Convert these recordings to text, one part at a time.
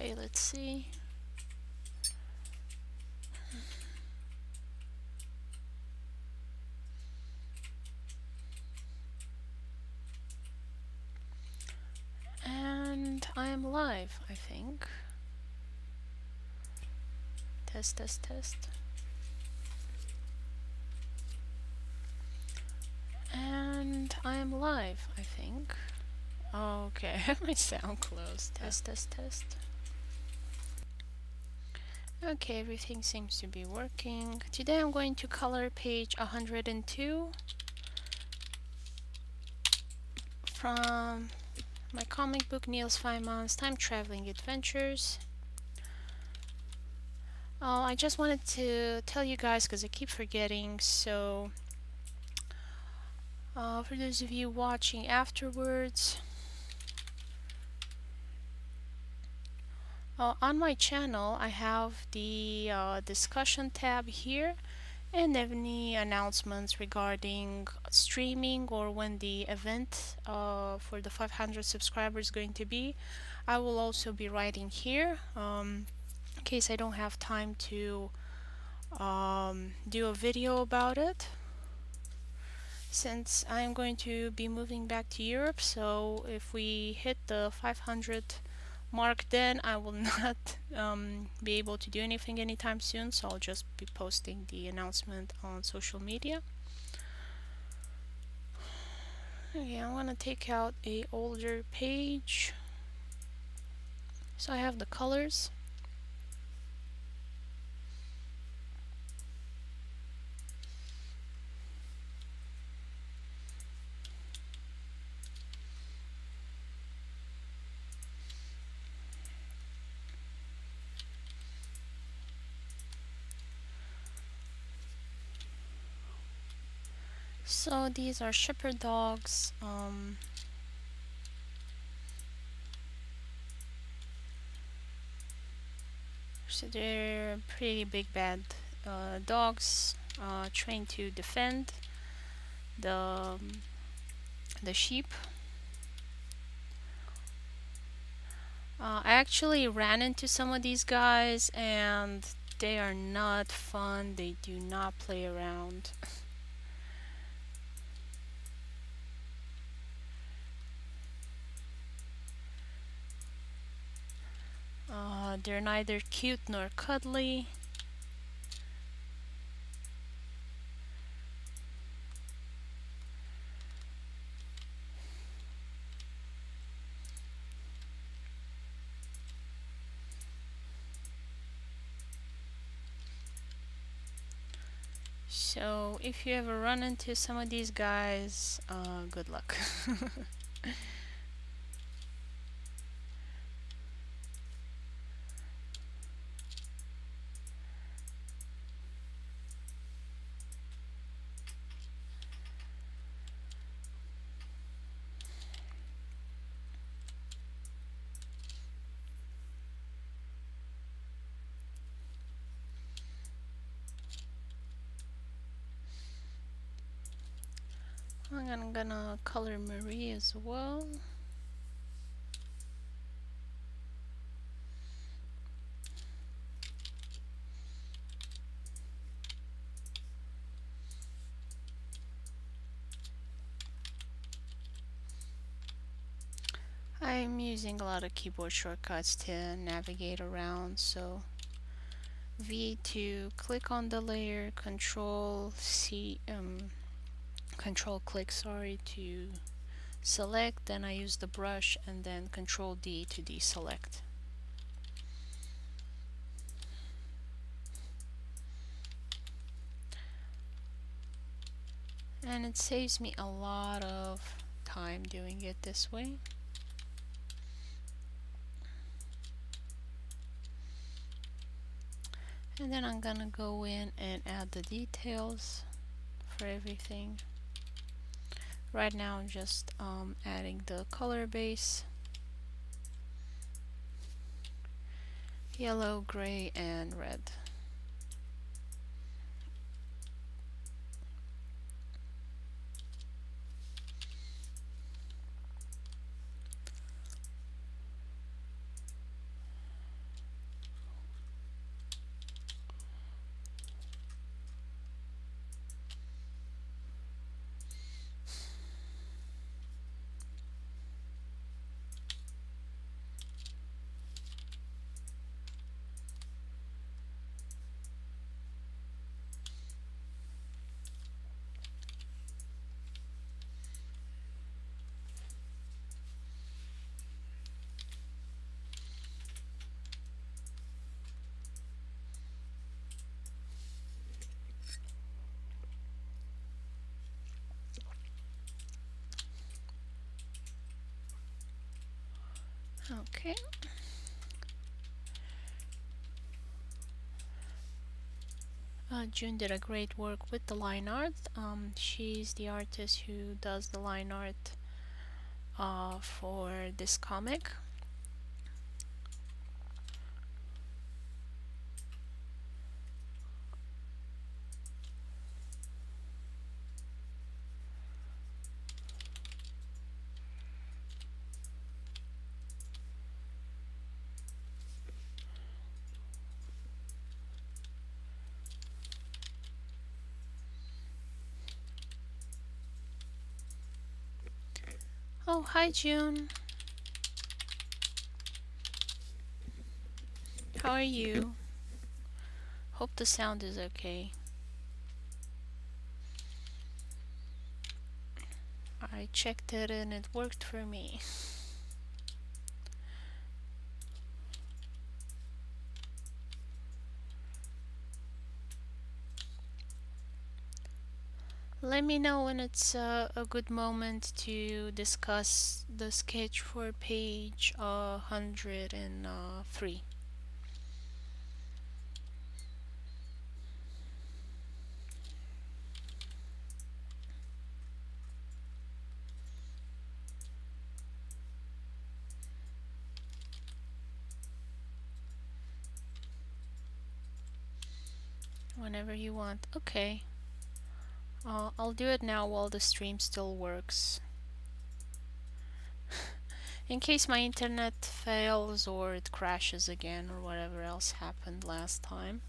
Okay, let's see. And I am live, I think. Test, test, test. And I am live, I think. Okay, I have my sound closed. Test, test, test. Okay, everything seems to be working. Today I'm going to color page 102 from my comic book Niels Feynman's Time Traveling Adventures. I just wanted to tell you guys because I keep forgetting, so for those of you watching afterwards, on my channel I have the discussion tab here, and any announcements regarding streaming or when the event for the 500 subscribers is going to be, I will also be writing here in case I don't have time to do a video about it, since I'm going to be moving back to Europe. So if we hit the 500 mark, then I will not be able to do anything anytime soon, so I'll just be posting the announcement on social media. Okay, I'm gonna take out a older page, so I have the colors. So these are shepherd dogs. So they're pretty big bad dogs trained to defend the sheep. I actually ran into some of these guys and they are not fun. They do not play around. They're neither cute nor cuddly. So if you ever run into some of these guys, good luck. I'm gonna color Marie as well. I'm using a lot of keyboard shortcuts to navigate around, so V to click on the layer, Control C, Control click, sorry, to select, then I use the brush, and then Control D to deselect. And it saves me a lot of time doing it this way. And then I'm gonna go in and add the details for everything. Right now I'm just adding the color base, yellow, gray, and red. Okay. June did a great work with the line art. She's the artist who does the line art for this comic. Oh, hi June. How are you? Hope the sound is okay. I checked it and it worked for me. Let me know when it's a good moment to discuss the sketch for page 103. Whenever you want. Okay. I'll do it now while the stream still works. In case my internet fails or it crashes again or whatever else happened last time.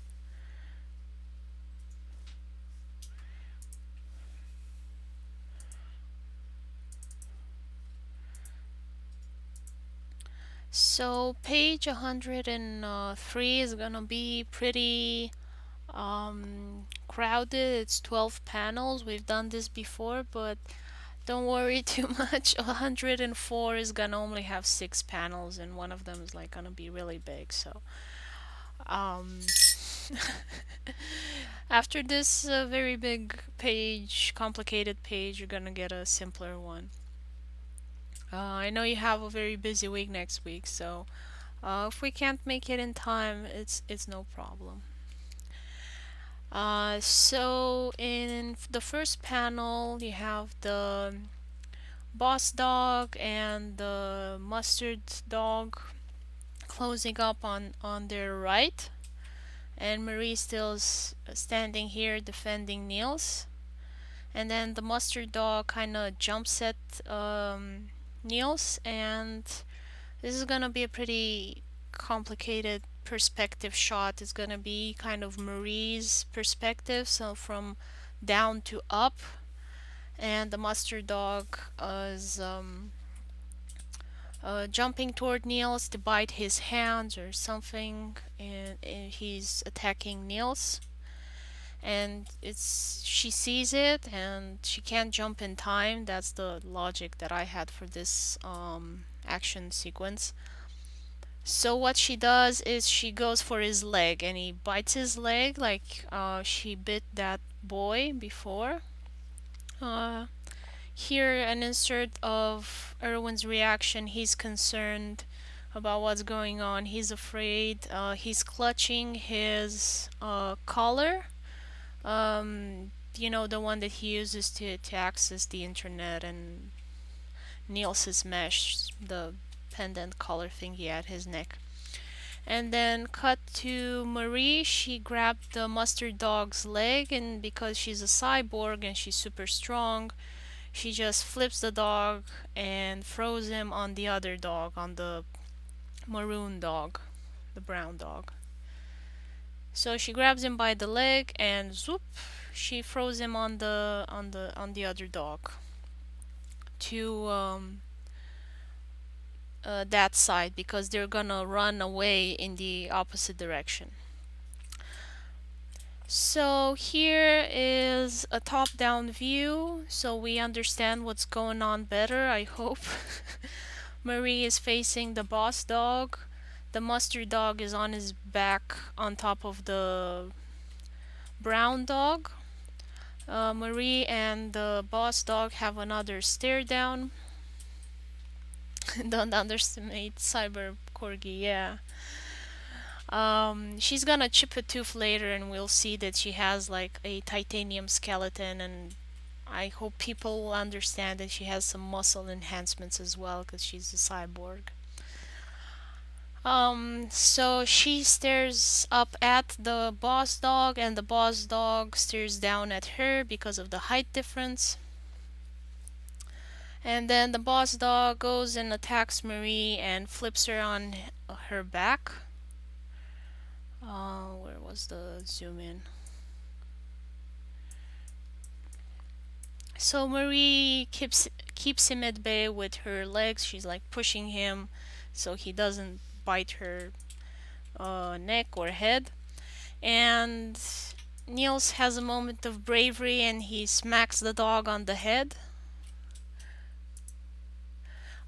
So page 103 is gonna be pretty crowded. It's 12 panels. We've done this before, but don't worry too much. 104 is gonna only have 6 panels, and one of them is like gonna be really big. So um, after this very big page, complicated page, you're gonna get a simpler one. I know you have a very busy week next week, so if we can't make it in time, it's no problem. So in the first panel, you have the boss dog and the mustard dog closing up on their right, and Marie still's standing here defending Niels. And then the mustard dog kind of jumps at Niels, and this is gonna be a pretty complicated perspective shot. It's gonna be kind of Marie's perspective, so from down to up, and the mustard dog is jumping toward Niels to bite his hands or something, and he's attacking Niels. And she sees it and she can't jump in time. That's the logic that I had for this action sequence. So what she does is she goes for his leg and he bites his leg like she bit that boy before. Uh, Here an insert of Erwin's reaction. He's concerned about what's going on. He's afraid. He's clutching his collar. You know, the one that he uses to access the internet, and Niels's mesh, the pendant collar thingy at his neck. And then cut to Marie. She grabbed the mustard dog's leg, and because she's a cyborg and she's super strong, she just flips the dog and throws him on the other dog, on the maroon dog, the brown dog. So she grabs him by the leg and zoop, she throws him on the other dog to that side, because they're gonna run away in the opposite direction. So here is a top-down view, so we understand what's going on better, I hope. Marie is facing the boss dog. The mustard dog is on his back on top of the brown dog. Marie and the boss dog have another stare down. Don't underestimate cyber corgi. Yeah. She's gonna chip a tooth later, and we'll see that she has like a titanium skeleton, and I hope people will understand that she has some muscle enhancements as well, because she's a cyborg. So she stares up at the boss dog, and the boss dog stares down at her because of the height difference. And then the boss dog goes and attacks Marie and flips her on her back. Where was the zoom in? So Marie keeps him at bay with her legs. She's like pushing him so he doesn't bite her neck or head. And Niels has a moment of bravery and he smacks the dog on the head.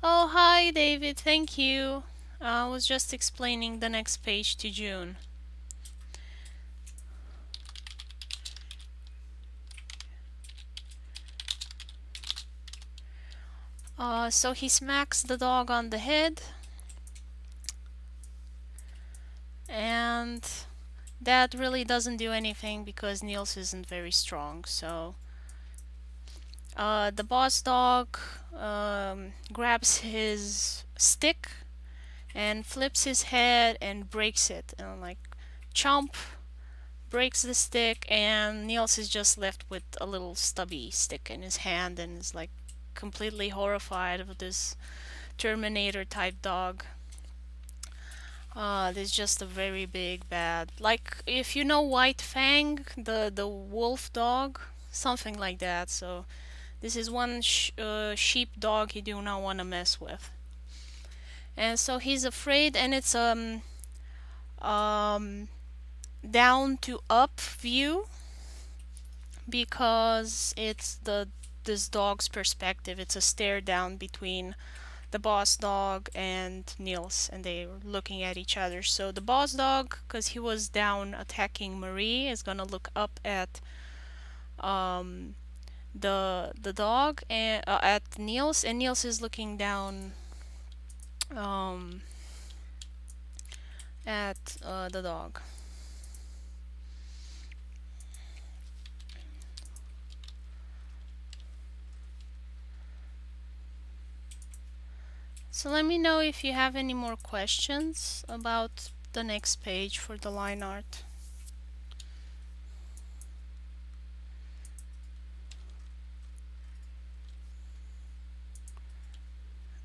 Oh, hi, David. Thank you. I was just explaining the next page to June. So he smacks the dog on the head, and that really doesn't do anything because Niels isn't very strong. So the boss dog grabs his stick and flips his head and breaks it, and like chomp, breaks the stick, and Niels is just left with a little stubby stick in his hand and is like completely horrified of this Terminator type dog. This is just a very big bad. Like if you know White Fang, the wolf dog, something like that. So this is one sheep dog you do not want to mess with. And so he's afraid, and it's um down to up view because it's this dog's perspective. It's a stare down between the boss dog and Niels, and they're looking at each other. So the boss dog, because he was down attacking Marie, is gonna look up at um, the dog and at Niels, and Niels is looking down um, at the dog. So let me know if you have any more questions about the next page for the line art.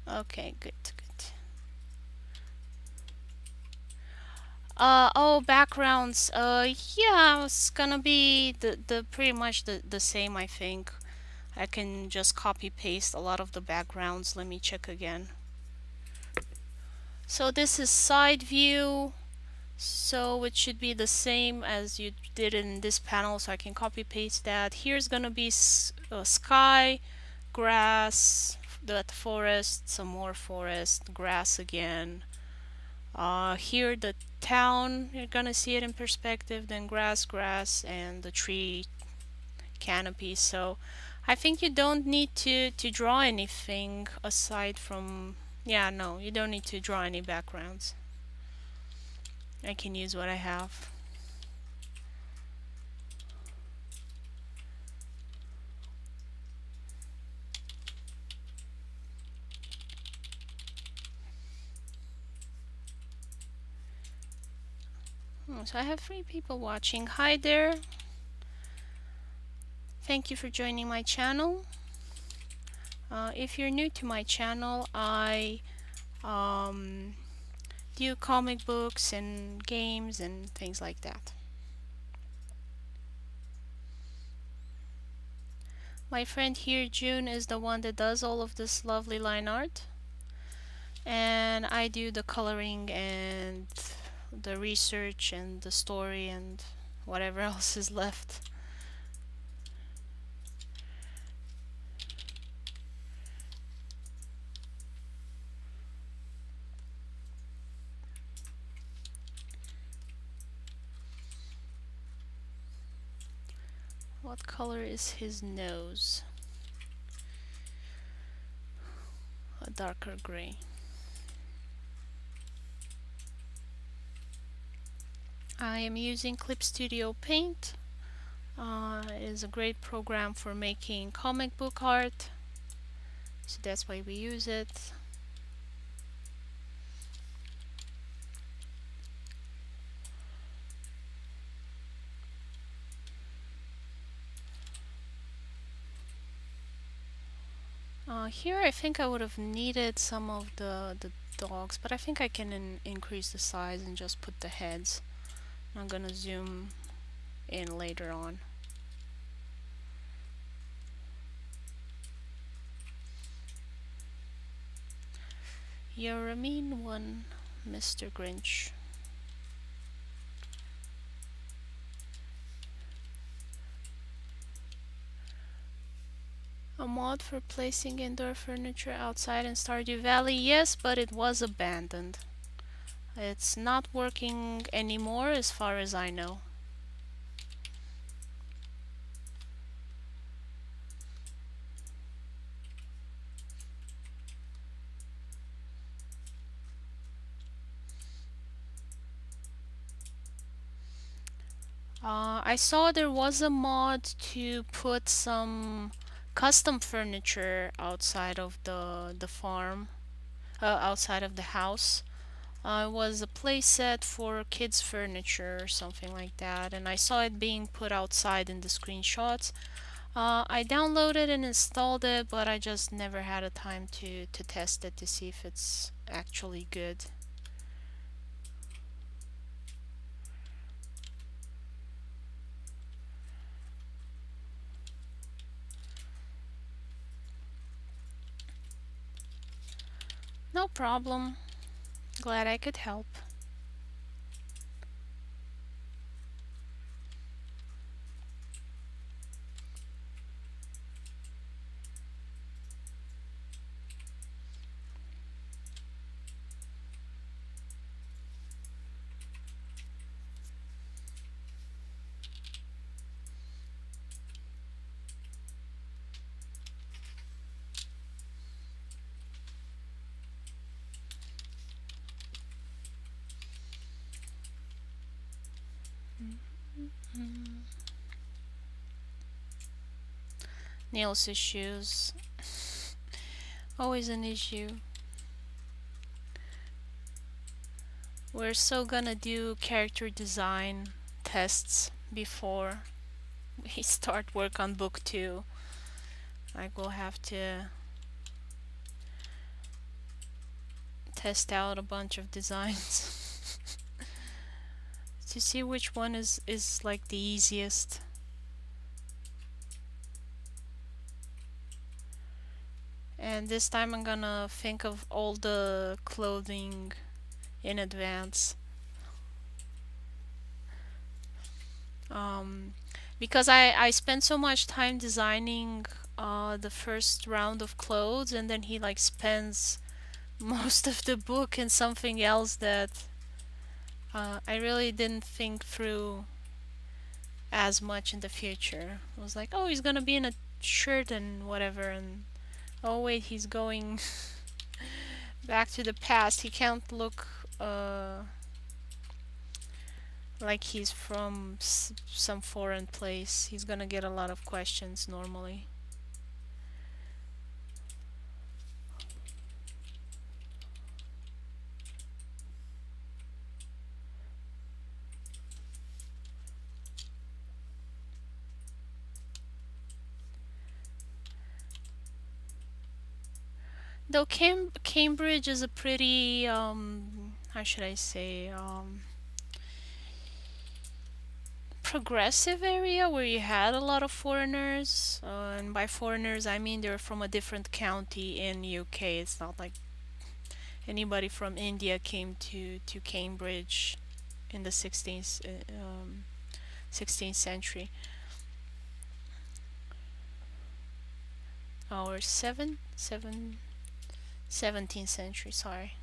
Okay, good, good. Oh, backgrounds. Yeah, it's gonna be the pretty much the same, I think. I can just copy paste a lot of the backgrounds. Let me check again. So this is side view, so it should be the same as you did in this panel, so I can copy paste that. Here's gonna be sky, grass, that forest, some more forest, grass again. Here the town, you're gonna see it in perspective, then grass, grass, and the tree canopy. So I think you don't need to draw anything aside from, yeah, no, you don't need to draw any backgrounds. I can use what I have. So I have 3 people watching. Hi there. Thank you for joining my channel. If you're new to my channel, I do comic books and games and things like that. My friend here, June, is the one that does all of this lovely line art, and I do the coloring and the research and the story and whatever else is left. What color is his nose? darker gray. I am using Clip Studio Paint. It is a great program for making comic book art, so that's why we use it. Here I think I would have needed some of the dogs, but I think I can increase the size and just put the heads. I'm gonna zoom in later on. You're a mean one, Mr. Grinch. A mod for placing indoor furniture outside in Stardew Valley? Yes, but it was abandoned. It's not working anymore as far as I know. I saw there was a mod to put some custom furniture outside of the farm, outside of the house. It was a playset for kids' furniture or something like that, and I saw it being put outside in the screenshots. I downloaded and installed it, but I just never had a time to test it to see if it's actually good. No problem. Glad I could help. Niels issues. Always an issue. We're still gonna do character design tests before we start work on book 2. Like, we'll have to test out a bunch of designs to see which one is like the easiest. And this time I'm gonna think of all the clothing in advance. Because I spent so much time designing the first round of clothes, and then he like spends most of the book in something else that I really didn't think through as much in the future. I was like, oh, he's gonna be in a shirt and whatever, and oh wait, he's going back to the past. He can't look like he's from some foreign place. He's gonna get a lot of questions normally. Though Cambridge is a pretty, how should I say, progressive area where you had a lot of foreigners, and by foreigners I mean they're from a different county in UK. It's not like anybody from India came to Cambridge in the 16th century. Or 17th century, sorry.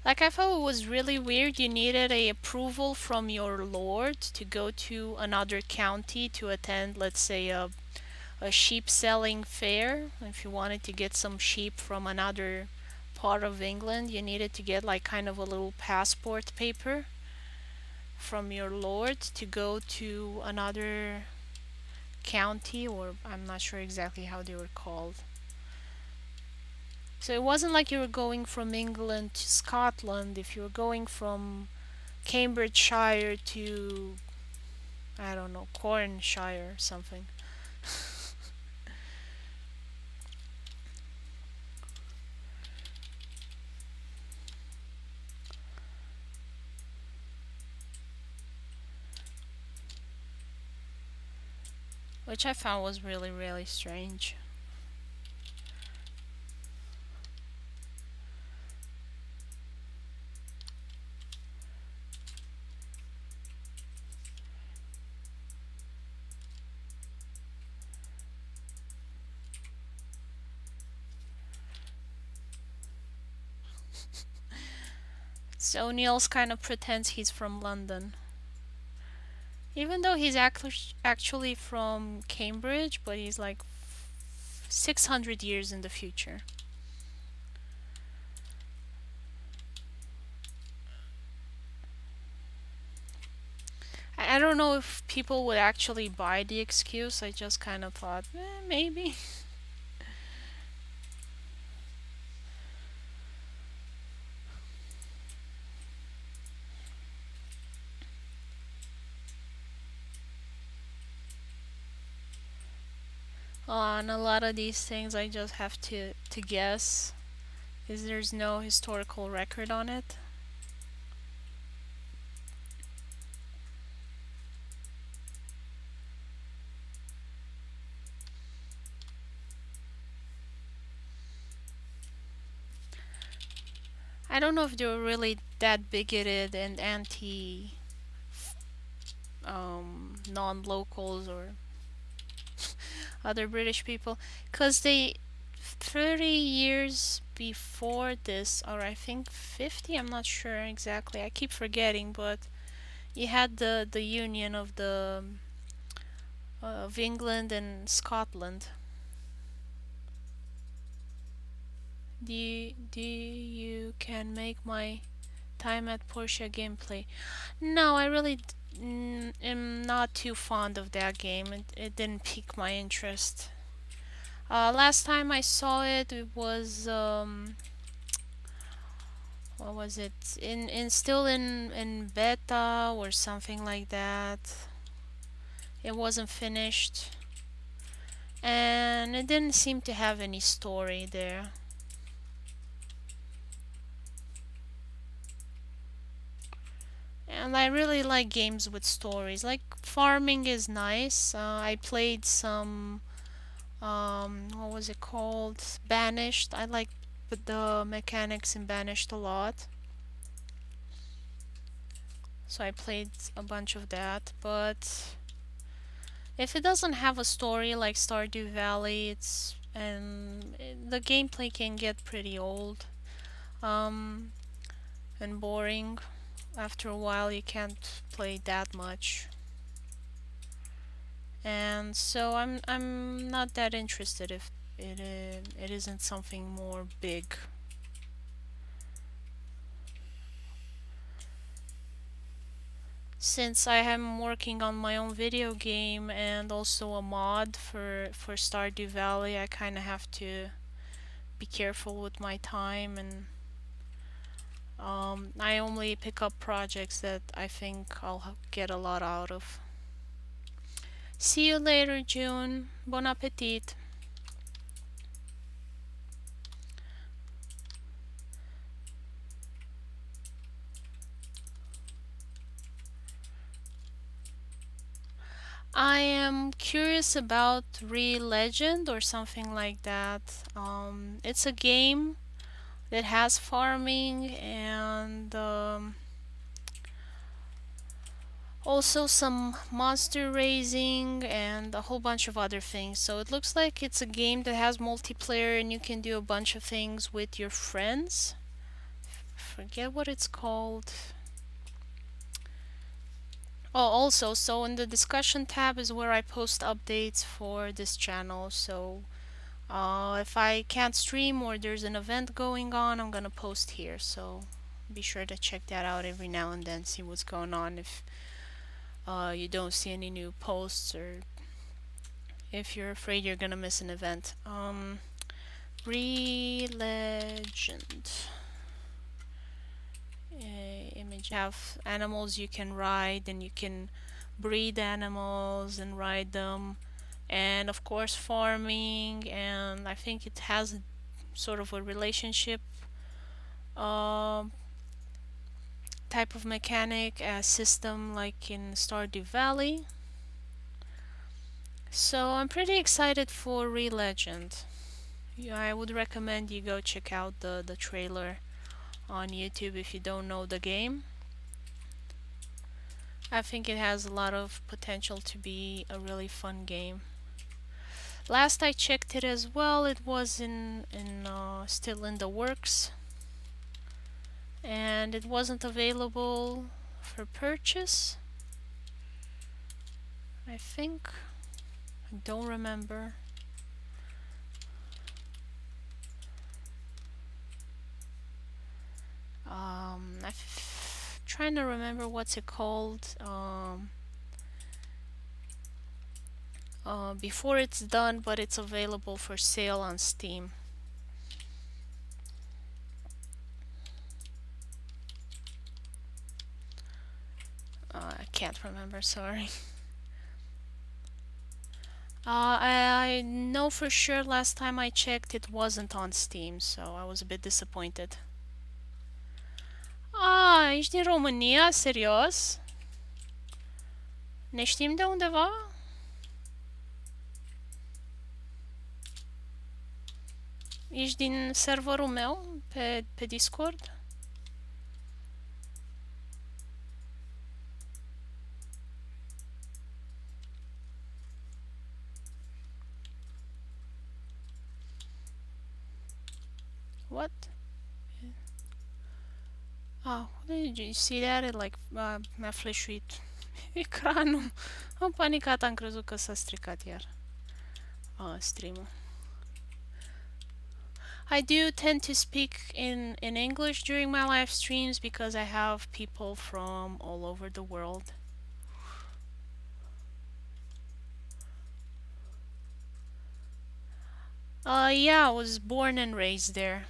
Like I thought it was really weird. You needed a approval from your lord to go to another county to attend, let's say, a sheep selling fair. If you wanted to get some sheep from another part of England, you needed to get like kind of a little passport paper from your lord to go to another county, or I'm not sure exactly how they were called. So it wasn't like you were going from England to Scotland. If you were going from Cambridgeshire to, I don't know, Cornshire or something. Which I found was really, really strange. So Niels kind of pretends he's from London. Even though he's actually from Cambridge, but he's like 600 years in the future. I don't know if people would actually buy the excuse. I just kind of thought, maybe. On a lot of these things, I just have to guess, because there's no historical record on it. I don't know if they were really that bigoted and anti non-locals or other British people, because they 30 years before this, or I think 50, I'm not sure exactly, I keep forgetting, but you had the union of England and Scotland. Do you can make my time at Porsche gameplay? No, I really am not too fond of that game. It didn't pique my interest. Last time I saw it, it was what was it? In still in beta or something like that. It wasn't finished, and it didn't seem to have any story there. And I really like games with stories. Like farming is nice. I played some what was it called? Banished. I like the mechanics in Banished a lot. So I played a bunch of that, but if it doesn't have a story like Stardew Valley, the gameplay can get pretty old um, and boring. After a while, you can't play that much, and so I'm not that interested if it isn't something more big. Since I am working on my own video game and also a mod for Stardew Valley, I kind of have to be careful with my time, and I only pick up projects that I think I'll get a lot out of. See you later, June. Bon appetit. I am curious about Re-Legend or something like that. It's a game that has farming and also some monster raising and a whole bunch of other things. So it looks like it's a game that has multiplayer and you can do a bunch of things with your friends. forget what it's called. Oh, also, so in the discussion tab is where I post updates for this channel. So if I can't stream or there's an event going on, I'm gonna post here. So be sure to check that out every now and then, see what's going on if you don't see any new posts or if you're afraid you're gonna miss an event. Re-legend. Image have animals you can ride, and you can breed animals and ride them, and of course farming, and I think it has sort of a relationship um, type of mechanic system like in Stardew Valley. So I'm pretty excited for Re-legend. Yeah, I would recommend you go check out the trailer on YouTube if you don't know the game. I think it has a lot of potential to be a really fun game. Last I checked it as well, it was still in the works, and it wasn't available for purchase, I think. I don't remember. I'm trying to remember what's it called. Before it's done, but it's available for sale on Steam. I can't remember, sorry. I know for sure last time I checked it wasn't on Steam, so I was a bit disappointed. Ești din România? Serios? Ne știm de undeva? Ești din serverul meu pe Discord? What? Oh, did you see that? It like mi-a flashuit ecranul. Am panicat, am crezut că s-a stricat iar stream-ul. I do tend to speak in English during my live streams because I have people from all over the world. Yeah, I was born and raised there.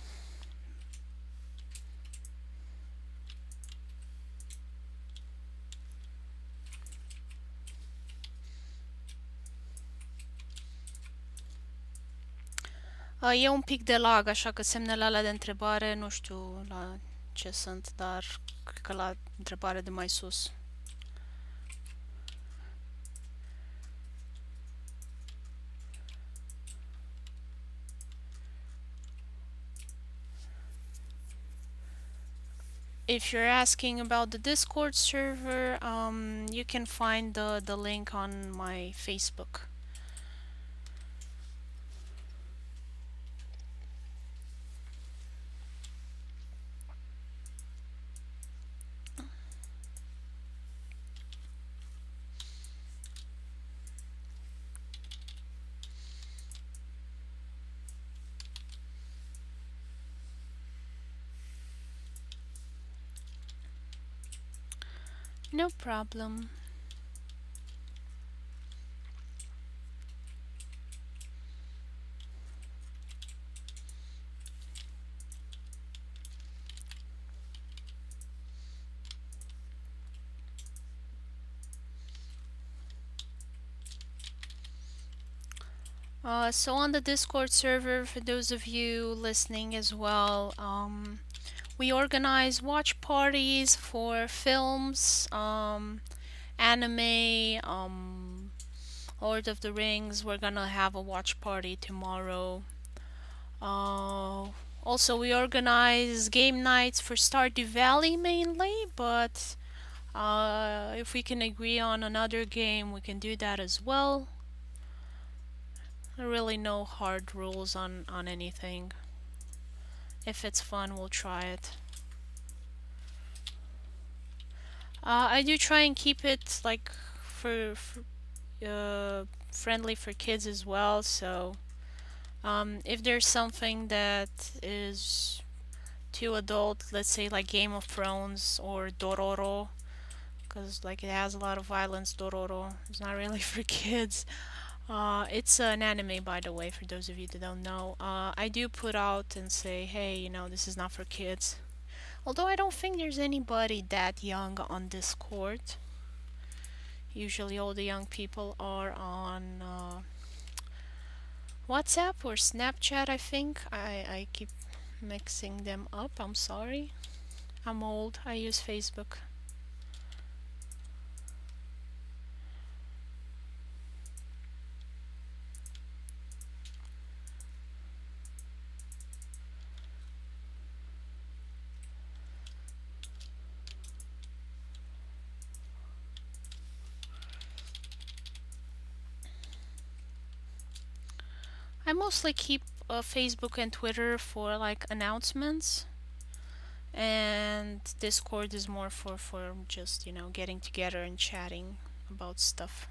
E un pic de lag, așa că semnele alea de întrebare, nu știu la ce sunt, dar cred că la întrebare de mai sus. If you're asking about the Discord server, you can find the link on my Facebook. No problem. So on the Discord server, for those of you listening as well, we organize watch parties for films, anime, Lord of the Rings. We're gonna have a watch party tomorrow. Also, we organize game nights for Stardew Valley mainly, but if we can agree on another game, we can do that as well. There are really no hard rules on anything. If it's fun, we'll try it. I do try and keep it like for friendly for kids as well. So if there's something that is too adult, let's say like Game of Thrones or Dororo, because like it has a lot of violence. Dororo, it's not really for kids. It's an anime, by the way, for those of you that don't know. I do put out and say, hey, this is not for kids. Although I don't think there's anybody that young on Discord. Usually all the young people are on WhatsApp or Snapchat, I think. I keep mixing them up. I'm sorry. I'm old. I use Facebook. I mostly keep Facebook and Twitter for like announcements, and Discord is more for just getting together and chatting about stuff.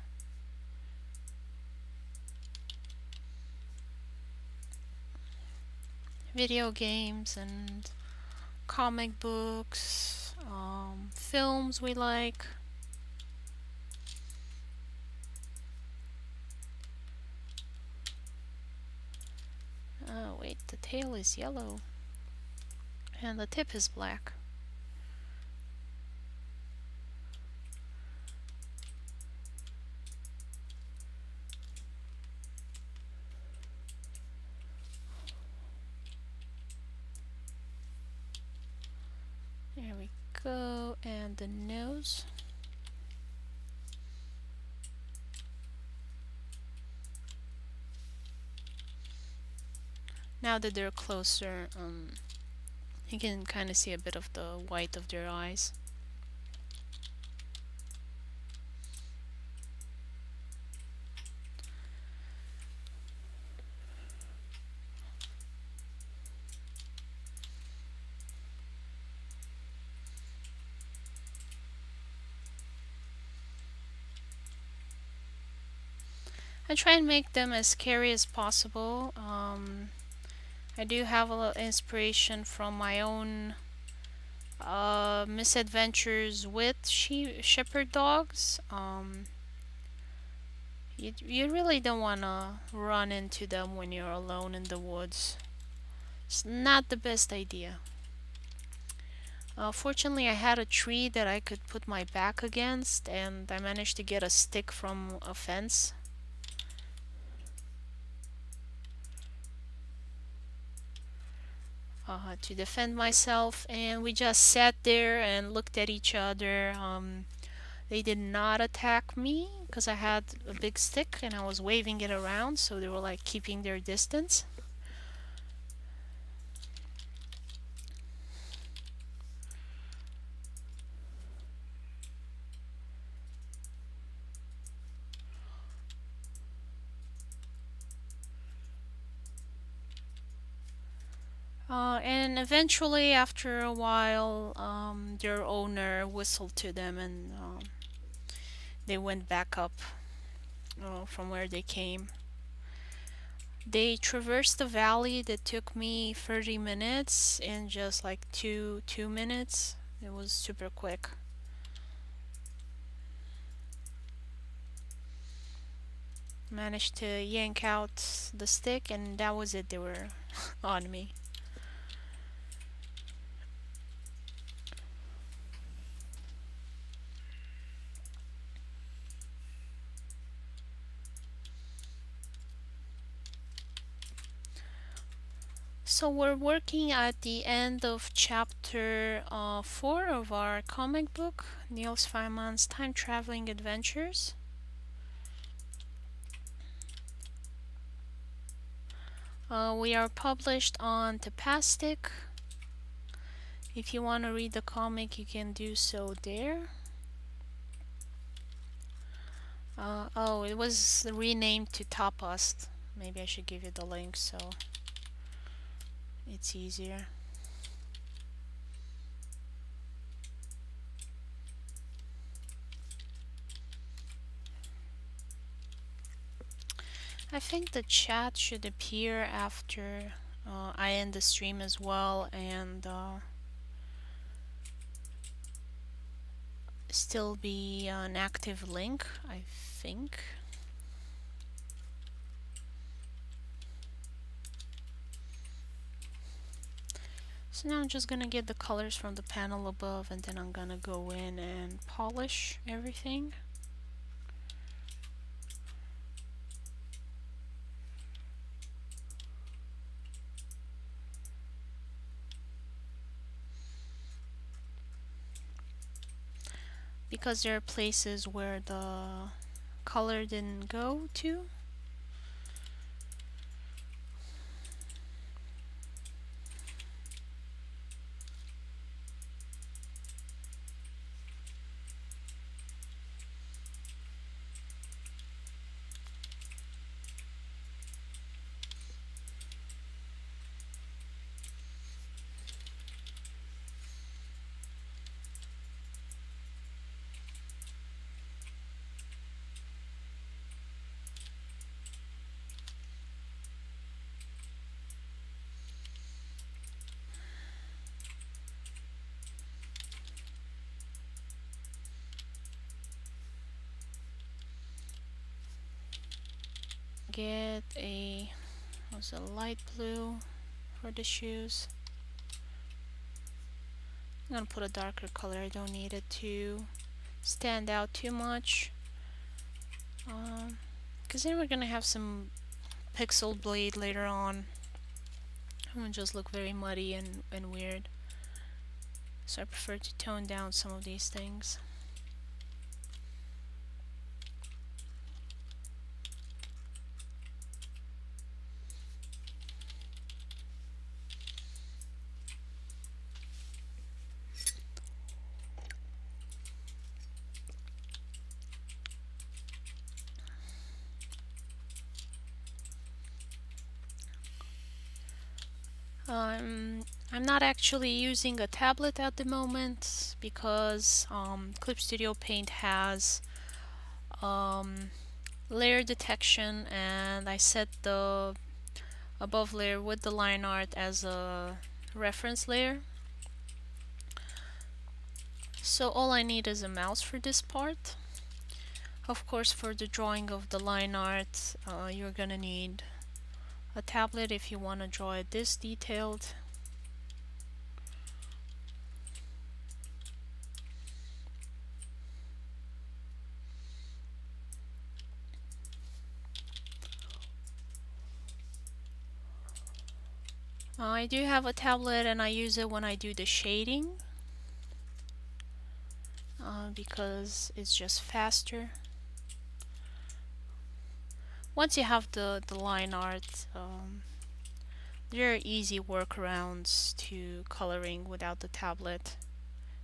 Video games and comic books, films we like. Oh wait, the tail is yellow and the tip is black. There we go, and the nose. Now that they're closer, you can kind of see a bit of the white of their eyes. I try and make them as scary as possible. I do have a little inspiration from my own misadventures with shepherd dogs. You really don't want to run into them when you're alone in the woods. It's not the best idea. Fortunately, I had a tree that I could put my back against, and I managed to get a stick from a fence. To defend myself, and we just sat there and looked at each other. They did not attack me because I had a big stick and I was waving it around, so they were like keeping their distance. And eventually, after a while, their owner whistled to them, and they went back up from where they came. They traversed the valley that took me 30 minutes in just like two minutes. It was super quick. Managed to yank out the stick, and that was it. They were on me. So we're working at the end of chapter 4 of our comic book, Niels Feynman's Time Traveling Adventures. We are published on Tapastic. If you want to read the comic, you can do so there. Oh, it was renamed to Tapas. Maybe I should give you the link so it's easier. I think the chat should appear after I end the stream as well, and still be an active link, I think. So now I'm just gonna get the colors from the panel above, and then I'm gonna go in and polish everything. Because there are places where the color didn't go to. Get a light blue for the shoes. I'm gonna put a darker color. I don't need it to stand out too much, because then we're gonna have some pixel bleed later on. It will just look very muddy and weird. So I prefer to tone down some of these things. I'm not actually using a tablet at the moment because Clip Studio Paint has layer detection, and I set the above layer with the line art as a reference layer. So all I need is a mouse for this part. Of course, for the drawing of the line art, you're gonna need a tablet if you want to draw it this detailed. I do have a tablet, and I use it when I do the shading because it's just faster. Once you have the line art, there are easy workarounds to coloring without the tablet.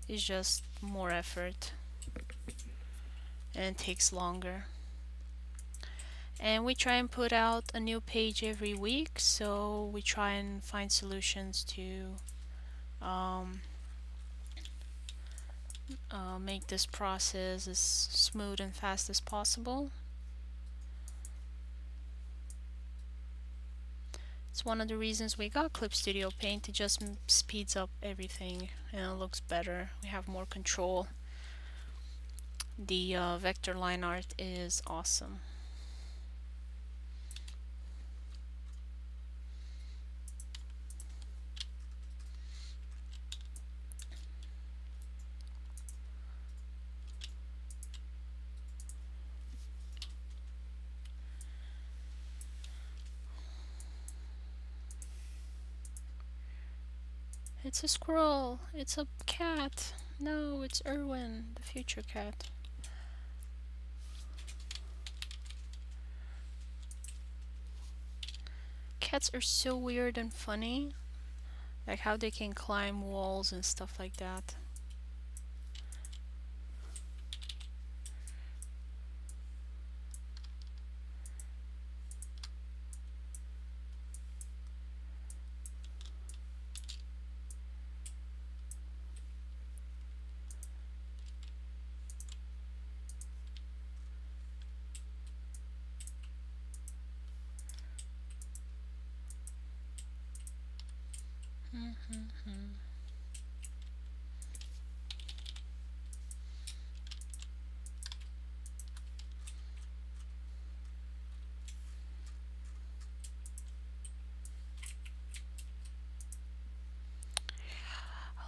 It's just more effort and takes longer. And we try and put out a new page every week, so we try and find solutions to make this process as smooth and fast as possible. It's one of the reasons we got Clip Studio Paint. It just speeds up everything and it looks better. We have more control. The vector line art is awesome. It's a squirrel. It's a cat. No, it's Erwin, the future cat. Cats are so weird and funny. Like how they can climb walls and stuff like that.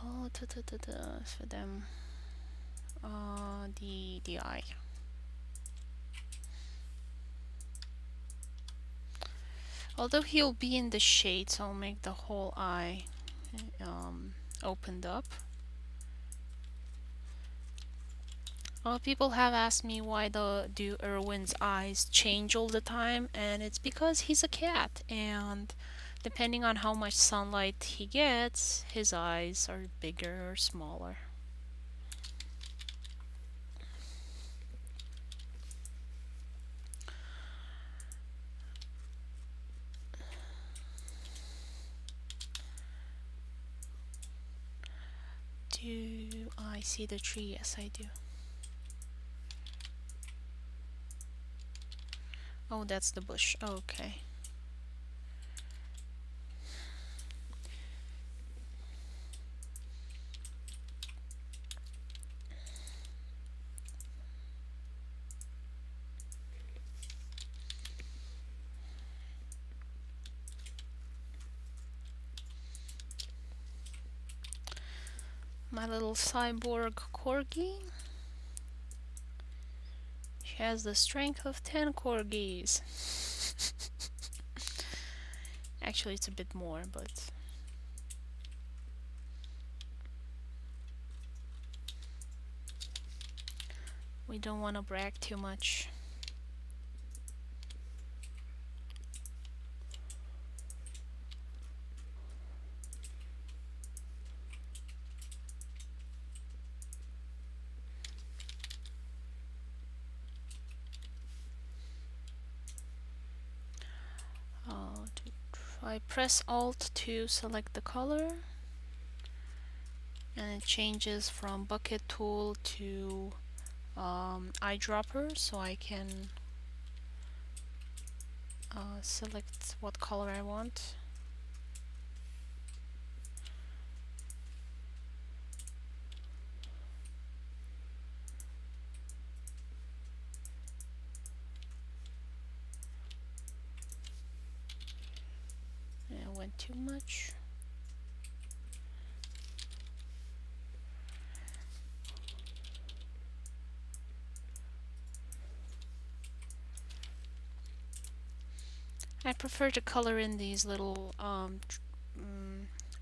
Oh, for them. The eye. Although he'll be in the shade, so I'll make the whole eye opened up. People have asked me why do Erwin's eyes change all the time, and it's because he's a cat, and depending on how much sunlight he gets, his eyes are bigger or smaller. Do I see the tree? Yes, I do. Oh, that's the bush. Okay. My little cyborg corgi. She has the strength of 10 corgis. Actually, it's a bit more, but we don't want to brag too much. I press Alt to select the color, and it changes from bucket tool to eyedropper, so I can select what color I want. It went too much. I prefer to color in these little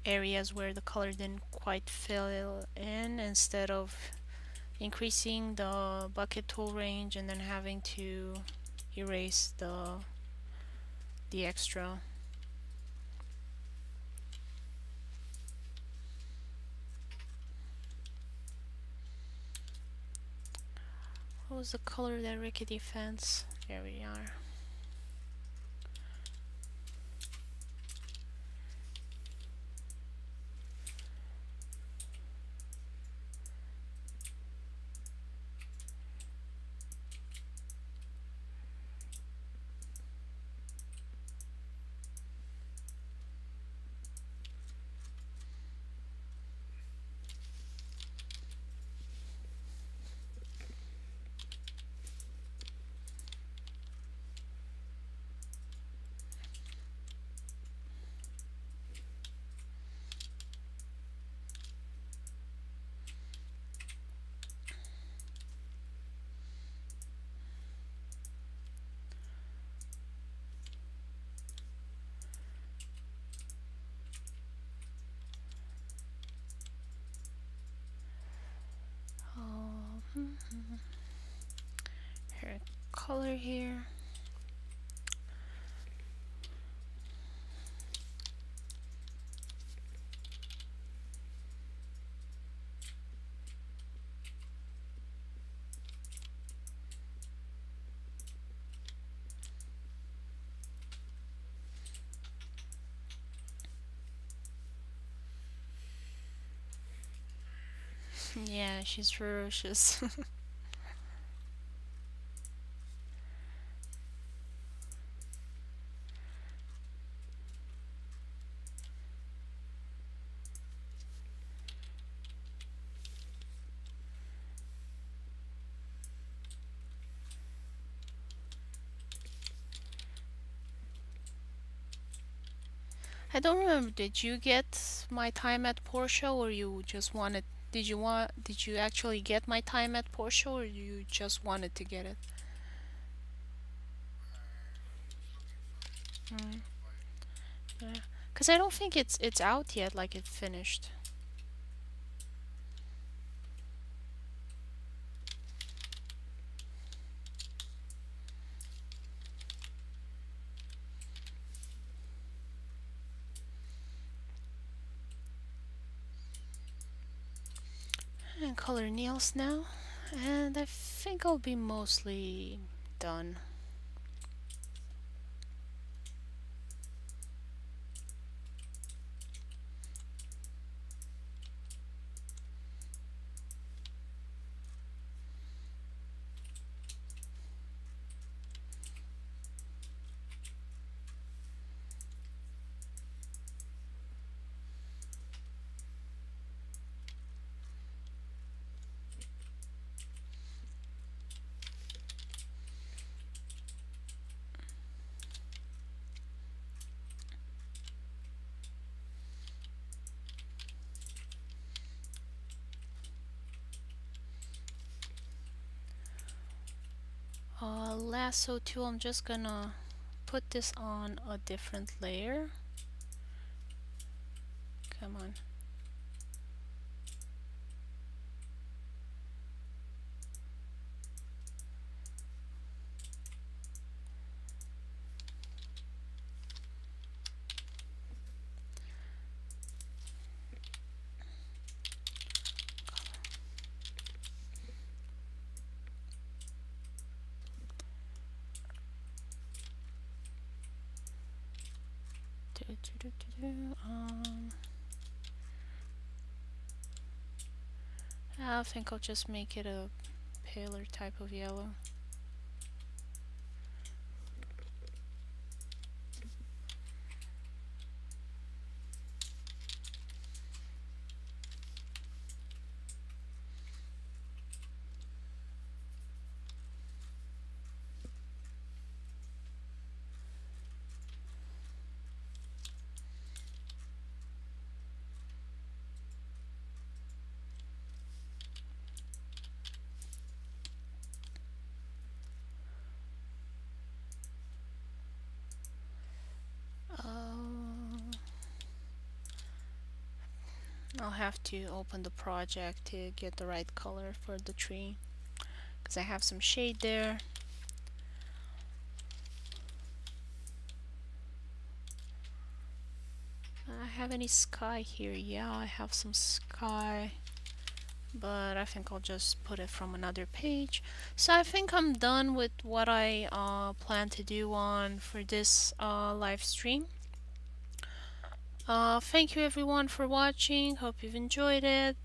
areas where the color didn't quite fill in, instead of increasing the bucket tool range and then having to erase the extra. What was the color of that rickety fence? There we are. Her color here. Yeah, she's ferocious. I don't remember. Did you get my time at Porsche, or you just wanted? Did you actually get my time at Porsche, or you just wanted to get it? Mm, yeah. Cause I don't think it's out yet. Like it finished. And color nails now, and I think I'll be mostly done. Lasso tool. I'm just gonna put this on a different layer. Come on. I think I'll just make it a paler type of yellow. I'll have to open the project to get the right color for the tree, because I have some shade there. I have any sky here? Yeah, I have some sky, but I think I'll just put it from another page. So I think I'm done with what I plan to do on for this live stream. Thank you everyone for watching. Hope you've enjoyed it.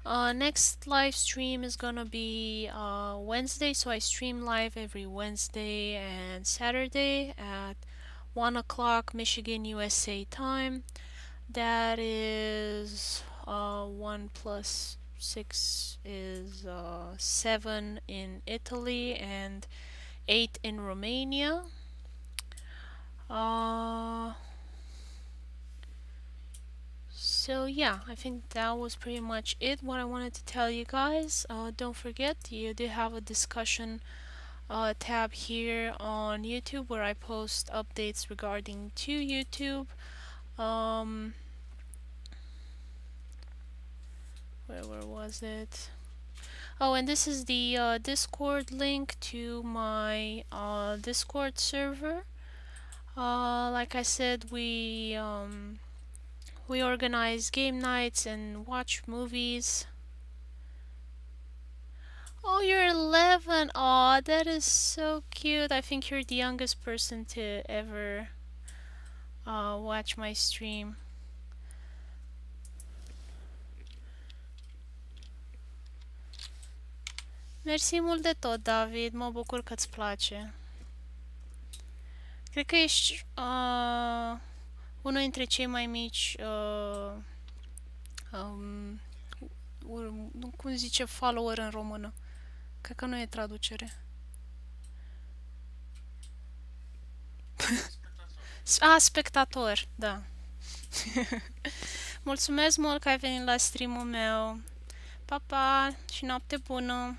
Next live stream is gonna be Wednesday, so I stream live every Wednesday and Saturday at 1 o'clock Michigan, USA time. That is 1 plus 6 is 7 in Italy and 8 in Romania. So yeah, I think that was pretty much it, what I wanted to tell you guys. Don't forget, you do have a discussion tab here on YouTube where I post updates regarding to YouTube. Where was it? Oh, and this is the Discord link to my Discord server. Like I said, we organize game nights and watch movies. Oh, you're 11. Aw, that is so cute. I think you're the youngest person to ever watch my stream. Mersi mult de tot, David. Mă bucur că îți place. Cred că ești unul dintre cei mai mici cum zice follower în română. Cred că nu e traducere. Spectator, da. Mulțumesc mult că ai venit la stream-ul meu. Pa, pa și noapte bună!